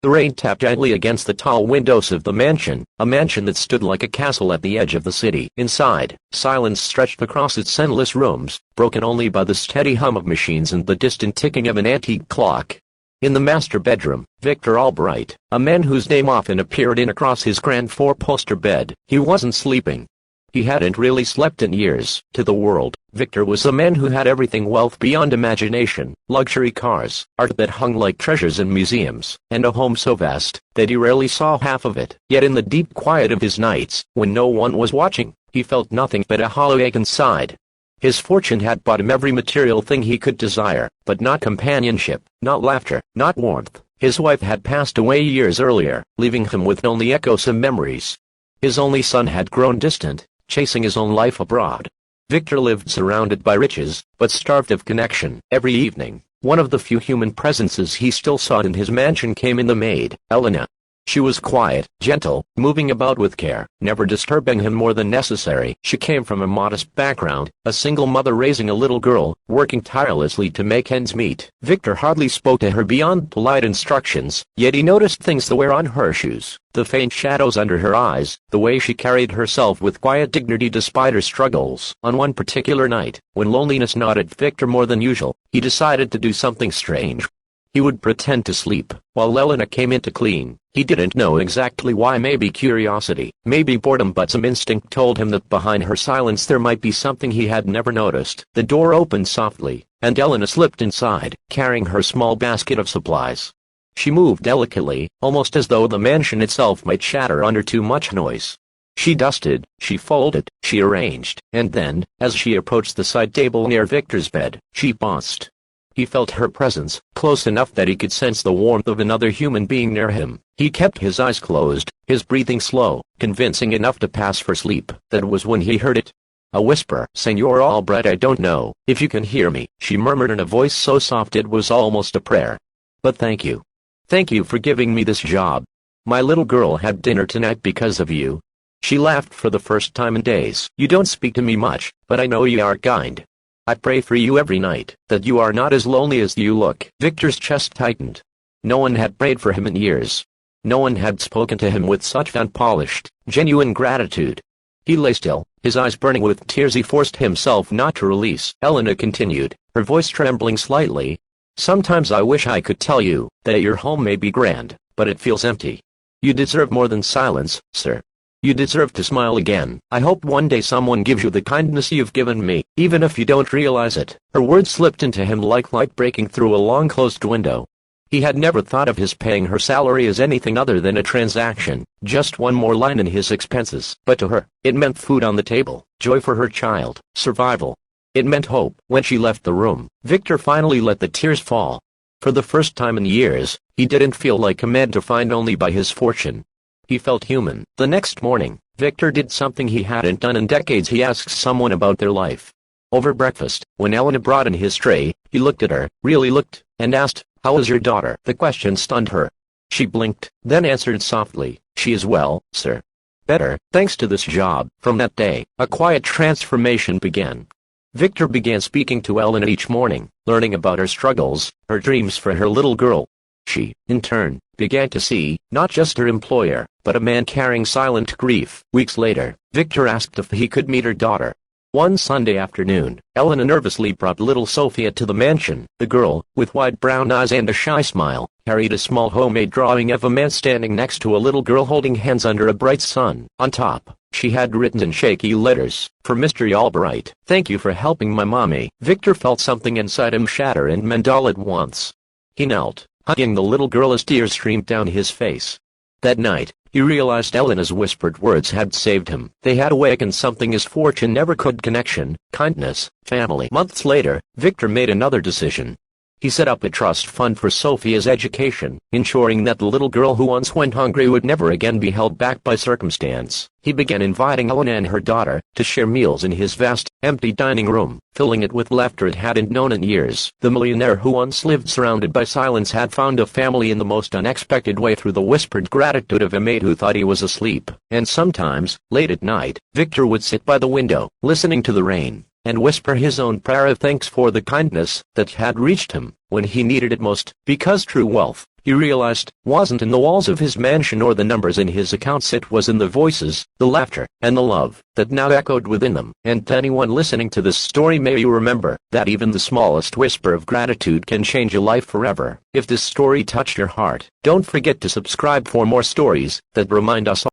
The rain tapped gently against the tall windows of the mansion, a mansion that stood like a castle at the edge of the city. Inside, silence stretched across its endless rooms, broken only by the steady hum of machines and the distant ticking of an antique clock. In the master bedroom, Victor Albright, a man whose name often appeared in across his grand four-poster bed, he wasn't sleeping. He hadn't really slept in years. To the world, Victor was a man who had everything: wealth beyond imagination, luxury cars, art that hung like treasures in museums, and a home so vast that he rarely saw half of it. Yet in the deep quiet of his nights, when no one was watching, he felt nothing but a hollow ache inside. His fortune had bought him every material thing he could desire, but not companionship, not laughter, not warmth. His wife had passed away years earlier, leaving him with only echoes of memories. His only son had grown distant, chasing his own life abroad. Victor lived surrounded by riches, but starved of connection. Every evening, one of the few human presences he still sought in his mansion came in the maid, Elena. She was quiet, gentle, moving about with care, never disturbing him more than necessary. She came from a modest background, a single mother raising a little girl, working tirelessly to make ends meet. Victor hardly spoke to her beyond polite instructions, yet he noticed things: the wear on her shoes, the faint shadows under her eyes, the way she carried herself with quiet dignity despite her struggles. On one particular night, when loneliness gnawed at Victor more than usual, he decided to do something strange. He would pretend to sleep, while Elena came in to clean. He didn't know exactly why, maybe curiosity, maybe boredom, but some instinct told him that behind her silence there might be something he had never noticed. The door opened softly, and Elena slipped inside, carrying her small basket of supplies. She moved delicately, almost as though the mansion itself might shatter under too much noise. She dusted, she folded, she arranged, and then, as she approached the side table near Victor's bed, she paused. He felt her presence, close enough that he could sense the warmth of another human being near him. He kept his eyes closed, his breathing slow, convincing enough to pass for sleep. That was when he heard it. A whisper. "Senor Albright, I don't know if you can hear me," she murmured in a voice so soft it was almost a prayer. "But thank you. Thank you for giving me this job. My little girl had dinner tonight because of you." She laughed for the first time in days. "You don't speak to me much, but I know you are kind. I pray for you every night, that you are not as lonely as you look." Victor's chest tightened. No one had prayed for him in years. No one had spoken to him with such unpolished, genuine gratitude. He lay still, his eyes burning with tears he forced himself not to release. Elena continued, her voice trembling slightly. "Sometimes I wish I could tell you that your home may be grand, but it feels empty. You deserve more than silence, sir. You deserve to smile again. I hope one day someone gives you the kindness you've given me, even if you don't realize it." Her words slipped into him like light breaking through a long-closed window. He had never thought of his paying her salary as anything other than a transaction, just one more line in his expenses. But to her, it meant food on the table, joy for her child, survival. It meant hope. When she left the room, Victor finally let the tears fall. For the first time in years, he didn't feel like a man defined only by his fortune. He felt human. The next morning, Victor did something he hadn't done in decades. He asked someone about their life. Over breakfast, when Elena brought in his tray, he looked at her, really looked, and asked, "How is your daughter?" The question stunned her. She blinked, then answered softly, "She is well, sir. Better, thanks to this job." From that day, a quiet transformation began. Victor began speaking to Elena each morning, learning about her struggles, her dreams for her little girl. She, in turn, began to see, not just her employer, but a man carrying silent grief. Weeks later, Victor asked if he could meet her daughter. One Sunday afternoon, Elena nervously brought little Sophia to the mansion. The girl, with wide brown eyes and a shy smile, carried a small homemade drawing of a man standing next to a little girl holding hands under a bright sun. On top, she had written in shaky letters, "For Mr. Albright, thank you for helping my mommy." Victor felt something inside him shatter and mend all at once. He knelt, hugging the little girl as tears streamed down his face. That night, he realized Elena's whispered words had saved him. They had awakened something his fortune never could: connection, kindness, family. Months later, Victor made another decision. He set up a trust fund for Sophia's education, ensuring that the little girl who once went hungry would never again be held back by circumstance. He began inviting Elena and her daughter to share meals in his vast, empty dining room, filling it with laughter it hadn't known in years. The millionaire who once lived surrounded by silence had found a family in the most unexpected way through the whispered gratitude of a maid who thought he was asleep. And sometimes, late at night, Victor would sit by the window, listening to the rain, and whisper his own prayer of thanks for the kindness that had reached him when he needed it most. Because true wealth, he realized, wasn't in the walls of his mansion or the numbers in his accounts. It was in the voices, the laughter, and the love that now echoed within them. And to anyone listening to this story, may you remember that even the smallest whisper of gratitude can change a life forever. If this story touched your heart, don't forget to subscribe for more stories that remind us